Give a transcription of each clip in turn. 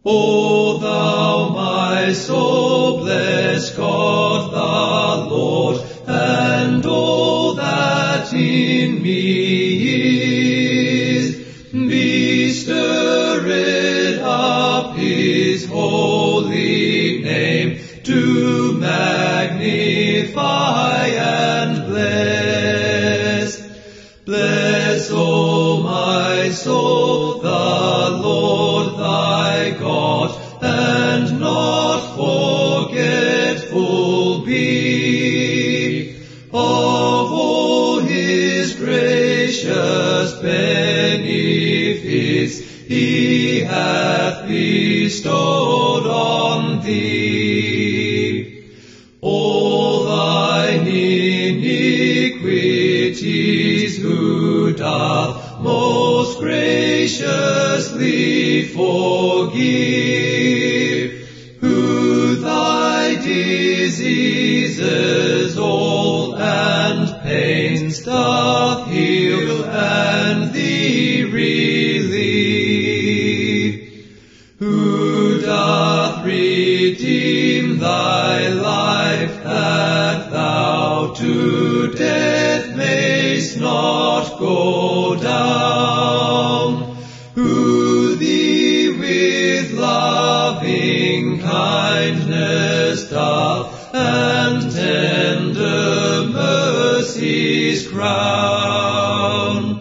O thou my soul, bless God the Lord, and all that in me is. Be stirred up his holy name, to magnify and bless. Bless, O my soul, the Lord thy God, and not forgetful be of all his gracious benefits he hath bestowed on thee. All thine iniquities who doth most graciously forgive, who thy diseases all and pains doth heal and thee relieve, who doth redeem thy life, that thou to death mayst not go down, who thee with loving kindness doth and tender mercies crown,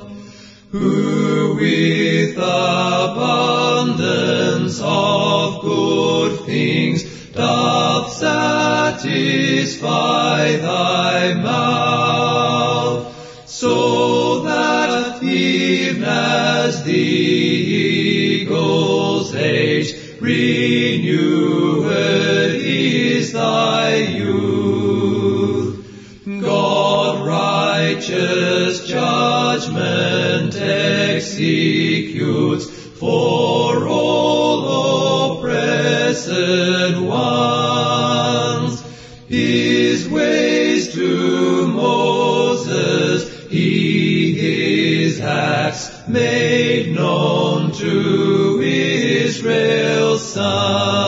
who with abundance of good things doth satisfy thy mouth, so that even as the eagle's age renewed is thy youth. God righteous judgment executes for all oppressed ones. His ways to Moses, he his acts made known to Israel's sons.